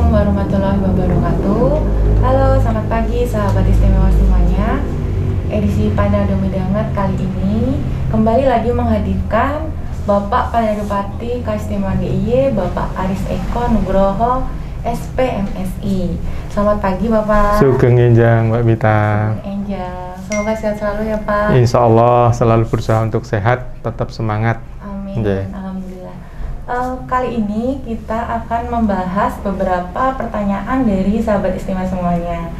Assalamualaikum warahmatullahi wabarakatuh. Halo, selamat pagi sahabat istimewa semuanya. Edisi Panado Midanget kali ini kembali lagi menghadirkan Bapak Panadopati Keistimewaan DIY, Bapak Aris Eko Nugroho, SPMSI. Selamat pagi Bapak. Sugeng Enjang Mbak Mita. Enjang. Semoga sehat selalu ya Pak. Insya Allah selalu berusaha untuk sehat, tetap semangat. Amin. Alhamdulillah. Kali ini kita akan membahas beberapa pertanyaan dari sahabat istimewa semuanya.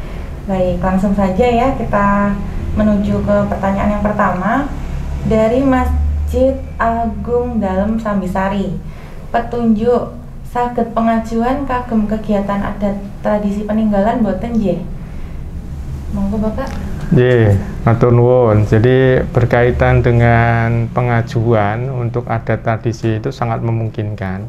Baik, langsung saja ya kita menuju ke pertanyaan yang pertama dari Masjid Agung Dalem Sambisari. Petunjuk saged pengajuan kagem kegiatan adat tradisi peninggalan boten nggih? Monggo Bapak. Nggih, matur nuwun. Jadi berkaitan dengan pengajuan untuk adat tradisi itu sangat memungkinkan.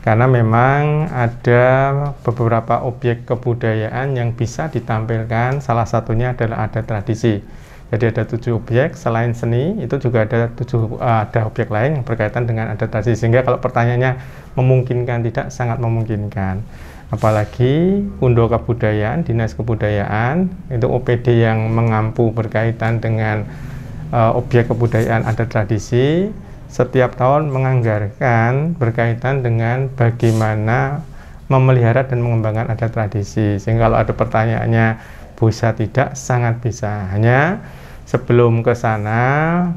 Karena memang ada beberapa objek kebudayaan yang bisa ditampilkan, salah satunya adalah adat tradisi. Jadi ada 7 objek, selain seni itu juga ada objek lain yang berkaitan dengan adat tradisi. Sehingga kalau pertanyaannya memungkinkan tidak, sangat memungkinkan. Apalagi Undo Kebudayaan, Dinas Kebudayaan, itu OPD yang mengampu berkaitan dengan objek kebudayaan adat tradisi, setiap tahun menganggarkan berkaitan dengan bagaimana memelihara dan mengembangkan adat tradisi. Sehingga kalau ada pertanyaannya bisa tidak, sangat bisa. Hanya sebelum ke sana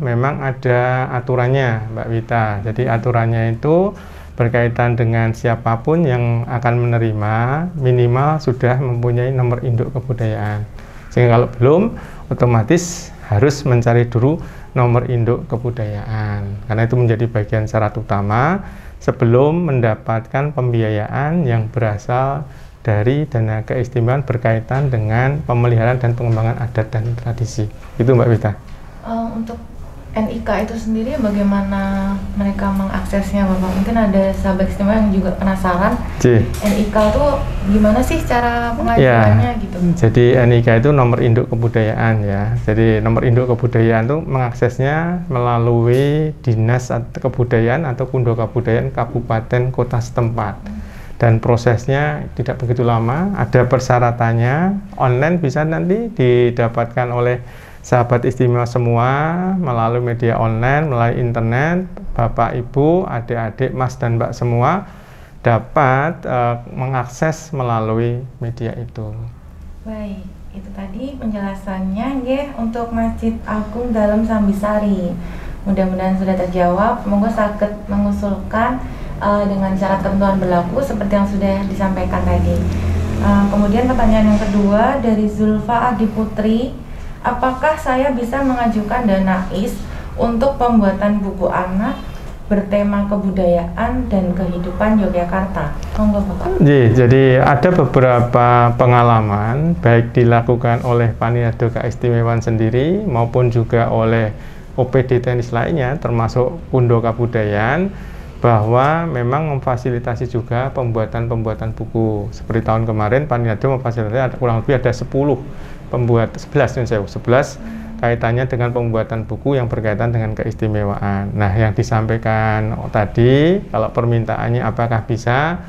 memang ada aturannya Mbak Wita. Jadi aturannya itu berkaitan dengan siapapun yang akan menerima minimal sudah mempunyai nomor induk kebudayaan. Sehingga kalau belum, otomatis harus mencari dulu nomor induk kebudayaan. Karena itu menjadi bagian syarat utama sebelum mendapatkan pembiayaan yang berasal dari dana keistimewaan berkaitan dengan pemeliharaan dan pengembangan adat dan tradisi. Itu Mbak Wita. Untuk NIK itu sendiri bagaimana mereka mengaksesnya Bapak? Mungkin ada sahabat istimewa yang juga penasaran. NIK itu gimana sih cara pengajuannya ya, gitu? Jadi NIK itu nomor induk kebudayaan ya. Jadi nomor induk kebudayaan itu mengaksesnya melalui Dinas Kebudayaan atau Undo Kebudayaan Kabupaten Kota setempat. Dan prosesnya tidak begitu lama, ada persyaratannya, online bisa nanti didapatkan oleh sahabat istimewa semua melalui media online, melalui internet. Bapak, Ibu, adik-adik, Mas dan Mbak semua dapat mengakses melalui media itu. Baik, itu tadi penjelasannya ya untuk Masjid Agung Dalem Sambisari. Mudah-mudahan sudah terjawab. Monggo saged mengusulkan dengan syarat ketentuan berlaku seperti yang sudah disampaikan tadi. Kemudian pertanyaan yang kedua dari Zulfa Adi Putri. Apakah saya bisa mengajukan dana IS untuk pembuatan buku anak bertema kebudayaan dan kehidupan Yogyakarta? Monggo Bapak. Jadi ada beberapa pengalaman baik dilakukan oleh Panado Keistimewaan sendiri maupun juga oleh OPD teknis lainnya termasuk Undo Kebudayaan bahwa memang memfasilitasi juga pembuatan buku. Seperti tahun kemarin Panado memfasilitasi kurang lebih ada 11 kaitannya dengan pembuatan buku yang berkaitan dengan keistimewaan. Nah, yang disampaikan tadi, kalau permintaannya apakah bisa?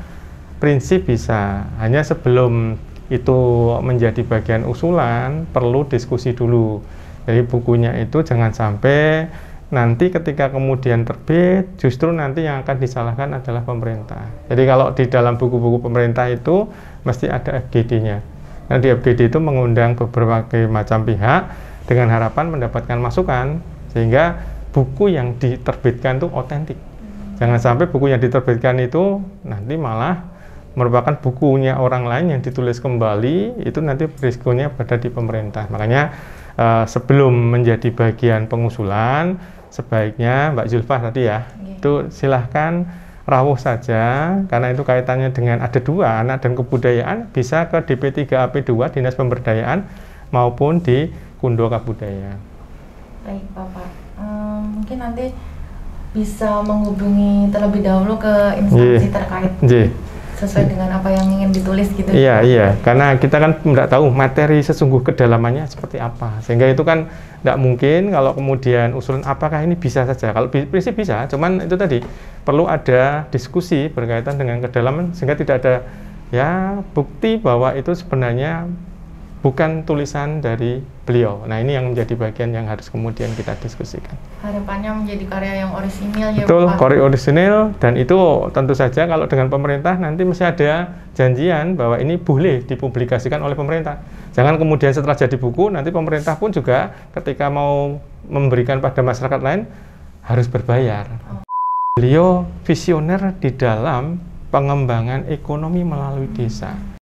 Prinsip bisa. Hanya sebelum itu menjadi bagian usulan, perlu diskusi dulu. Jadi bukunya itu jangan sampai nanti ketika kemudian terbit, justru nanti yang akan disalahkan adalah pemerintah. Jadi kalau di dalam buku-buku pemerintah itu mesti ada FGD-nya. Nah, di FGD itu mengundang berbagai macam pihak dengan harapan mendapatkan masukan sehingga buku yang diterbitkan itu otentik. Jangan sampai buku yang diterbitkan itu nanti malah merupakan bukunya orang lain yang ditulis kembali, itu nanti risikonya pada di pemerintah. Makanya sebelum menjadi bagian pengusulan, sebaiknya Mbak Zulfa tadi ya, itu silahkan rawuh saja, karena itu kaitannya dengan ada 2, anak dan kebudayaan, bisa ke DP3AP2 Dinas Pemberdayaan maupun di Undo Kebudayaan. Baik Bapak, mungkin nanti bisa menghubungi terlebih dahulu ke instansi terkait sesuai dengan apa yang ingin ditulis gitu. Iya, karena kita kan tidak tahu materi sesungguh kedalamannya seperti apa, sehingga itu kan tidak mungkin kalau kemudian usulan apakah ini bisa saja. Kalau prinsip bisa, cuman itu tadi perlu ada diskusi berkaitan dengan kedalaman sehingga tidak ada ya bukti bahwa itu sebenarnya bukan tulisan dari beliau. Nah, ini yang menjadi bagian yang harus kemudian kita diskusikan. Harapannya menjadi karya yang orisinil ya, betul, Pak. karya orisinil, dan itu tentu saja kalau dengan pemerintah nanti mesti ada janjian bahwa ini boleh dipublikasikan oleh pemerintah. Jangan kemudian setelah jadi buku nanti pemerintah pun juga ketika mau memberikan pada masyarakat lain harus berbayar. Beliau visioner di dalam pengembangan ekonomi melalui desa.